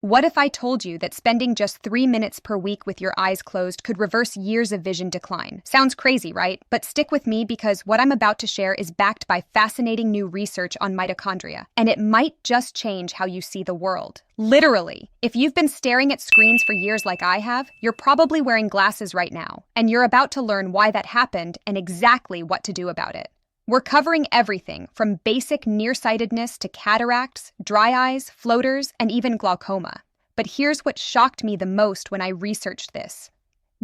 What if I told you that spending just 3 minutes per week with your eyes closed could reverse years of vision decline? Sounds crazy, right? But stick with me because what I'm about to share is backed by fascinating new research on mitochondria, and it might just change how you see the world. Literally. If you've been staring at screens for years like I have, you're probably wearing glasses right now, and you're about to learn why that happened and exactly what to do about it. We're covering everything from basic nearsightedness to cataracts, dry eyes, floaters, and even glaucoma. But here's what shocked me the most when I researched this.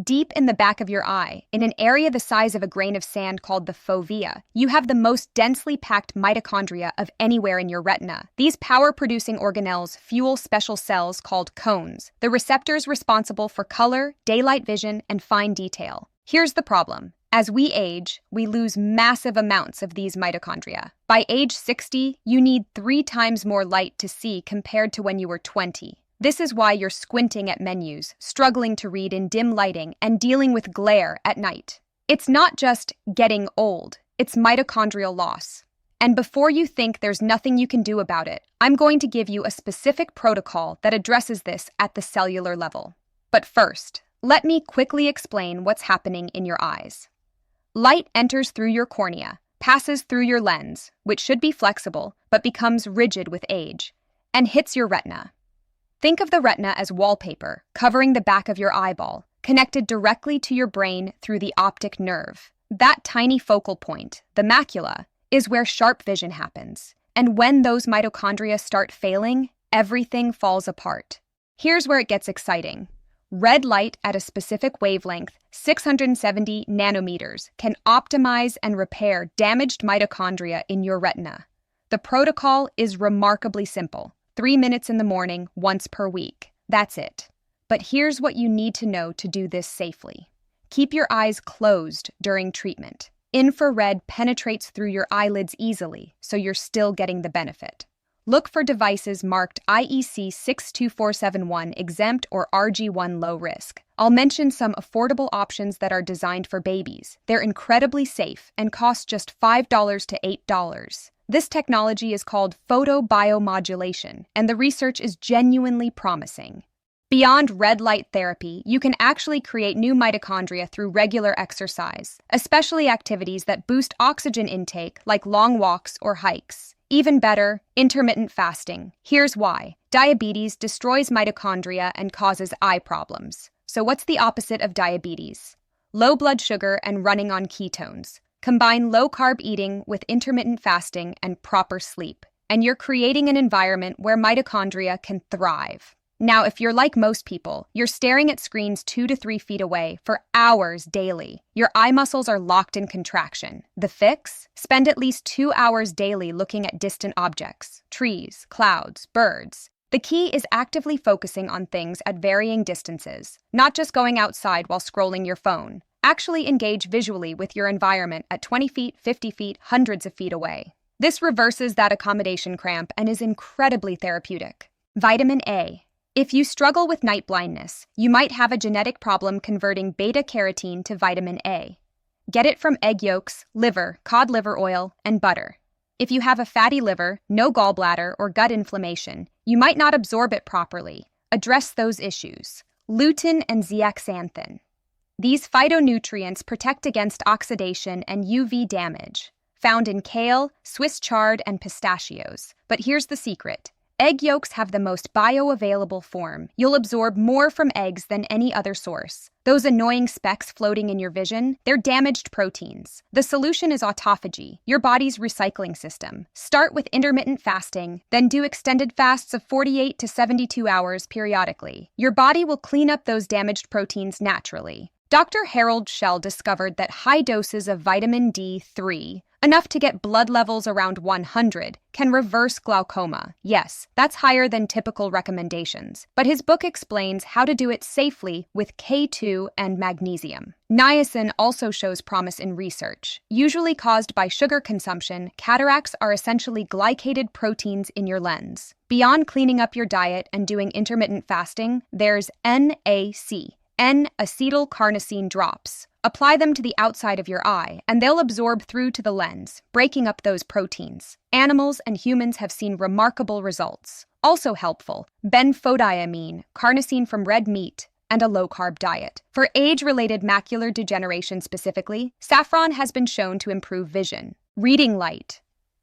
Deep in the back of your eye, in an area the size of a grain of sand called the fovea, you have the most densely packed mitochondria of anywhere in your retina. These power-producing organelles fuel special cells called cones, the receptors responsible for color, daylight vision, and fine detail. Here's the problem. As we age, we lose massive amounts of these mitochondria. By age 60, you need 3 times more light to see compared to when you were 20. This is why you're squinting at menus, struggling to read in dim lighting, and dealing with glare at night. It's not just getting old, it's mitochondrial loss. And before you think there's nothing you can do about it, I'm going to give you a specific protocol that addresses this at the cellular level. But first, let me quickly explain what's happening in your eyes. Light enters through your cornea, passes through your lens, which should be flexible, but becomes rigid with age, and hits your retina. Think of the retina as wallpaper, covering the back of your eyeball, connected directly to your brain through the optic nerve. That tiny focal point, the macula, is where sharp vision happens. And when those mitochondria start failing, everything falls apart. Here's where it gets exciting. Red light at a specific wavelength, 670 nanometers, can optimize and repair damaged mitochondria in your retina. The protocol is remarkably simple. 3 minutes in the morning, once per week. That's it. But here's what you need to know to do this safely. Keep your eyes closed during treatment. Infrared penetrates through your eyelids easily, so you're still getting the benefit. Look for devices marked IEC 62471 exempt or RG1 low risk. I'll mention some affordable options that are designed for babies. They're incredibly safe and cost just $5 to $8. This technology is called photobiomodulation, and the research is genuinely promising. Beyond red light therapy, you can actually create new mitochondria through regular exercise, especially activities that boost oxygen intake like long walks or hikes. Even better, intermittent fasting. Here's why. Diabetes destroys mitochondria and causes eye problems. So what's the opposite of diabetes? Low blood sugar and running on ketones. Combine low-carb eating with intermittent fasting and proper sleep, and you're creating an environment where mitochondria can thrive. Now, if you're like most people, you're staring at screens 2 to 3 feet away for hours daily. Your eye muscles are locked in contraction. The fix? Spend at least 2 hours daily looking at distant objects, trees, clouds, birds. The key is actively focusing on things at varying distances, not just going outside while scrolling your phone. Actually engage visually with your environment at 20 feet, 50 feet, hundreds of feet away. This reverses that accommodation cramp and is incredibly therapeutic. Vitamin A. If you struggle with night blindness, you might have a genetic problem converting beta-carotene to vitamin A. Get it from egg yolks, liver, cod liver oil, and butter. If you have a fatty liver, no gallbladder, or gut inflammation, you might not absorb it properly. Address those issues. Lutein and zeaxanthin. These phytonutrients protect against oxidation and UV damage, found in kale, Swiss chard, and pistachios. But here's the secret. Egg yolks have the most bioavailable form. You'll absorb more from eggs than any other source. Those annoying specks floating in your vision, they're damaged proteins. The solution is autophagy, your body's recycling system. Start with intermittent fasting, then do extended fasts of 48 to 72 hours periodically. Your body will clean up those damaged proteins naturally. Dr. Harold Shell discovered that high doses of vitamin D3, enough to get blood levels around 100, can reverse glaucoma. Yes, that's higher than typical recommendations, but his book explains how to do it safely with K2 and magnesium. Niacin also shows promise in research. Usually caused by sugar consumption, cataracts are essentially glycated proteins in your lens. Beyond cleaning up your diet and doing intermittent fasting, there's NAC. N-acetylcarnosine drops. Apply them to the outside of your eye, and they'll absorb through to the lens, breaking up those proteins. Animals and humans have seen remarkable results. Also helpful, benfotiamine, carnosine from red meat, and a low-carb diet. For age-related macular degeneration specifically, saffron has been shown to improve vision. Reading light.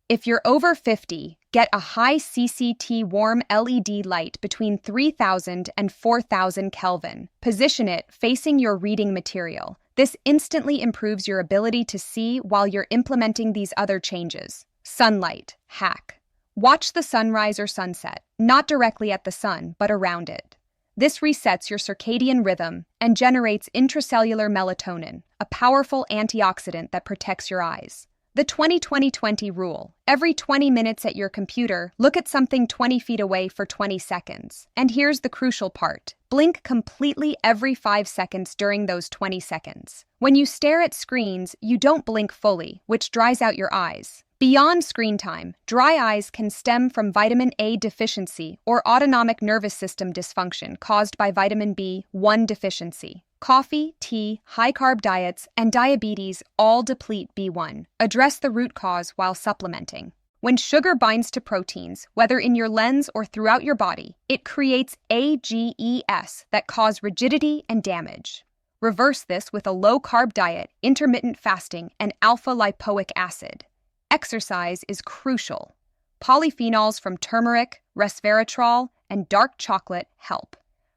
If you're over 50, get a high CCT warm LED light between 3000 and 4000 Kelvin. Position it facing your reading material. This instantly improves your ability to see while you're implementing these other changes. Sunlight hack. Watch the sunrise or sunset, not directly at the sun, but around it. This resets your circadian rhythm and generates intracellular melatonin, a powerful antioxidant that protects your eyes. The 20-20-20 rule. Every 20 minutes at your computer, look at something 20 feet away for 20 seconds. And here's the crucial part. Blink completely every 5 seconds during those 20 seconds. When you stare at screens, you don't blink fully, which dries out your eyes. Beyond screen time, dry eyes can stem from vitamin A deficiency or autonomic nervous system dysfunction caused by vitamin B1 deficiency. Coffee, tea, high-carb diets, and diabetes all deplete B1. Address the root cause while supplementing. When sugar binds to proteins, whether in your lens or throughout your body, it creates AGEs that cause rigidity and damage. Reverse this with a low-carb diet, intermittent fasting, and alpha-lipoic acid. Exercise is crucial. Polyphenols from turmeric, resveratrol, and dark chocolate help.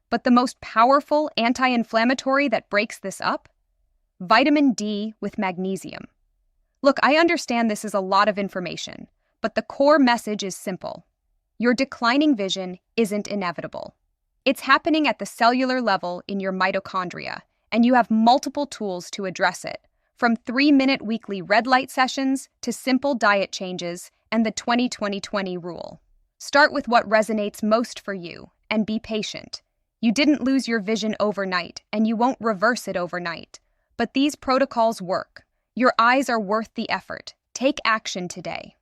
But the most powerful anti-inflammatory that breaks this up? Vitamin D with magnesium. Look, I understand this is a lot of information, but the core message is simple. Your declining vision isn't inevitable. It's happening at the cellular level in your mitochondria, and you have multiple tools to address it, from 3-minute weekly red light sessions to simple diet changes and the 20-20-20 rule. Start with what resonates most for you, and be patient. You didn't lose your vision overnight, and you won't reverse it overnight. But these protocols work. Your eyes are worth the effort. Take action today.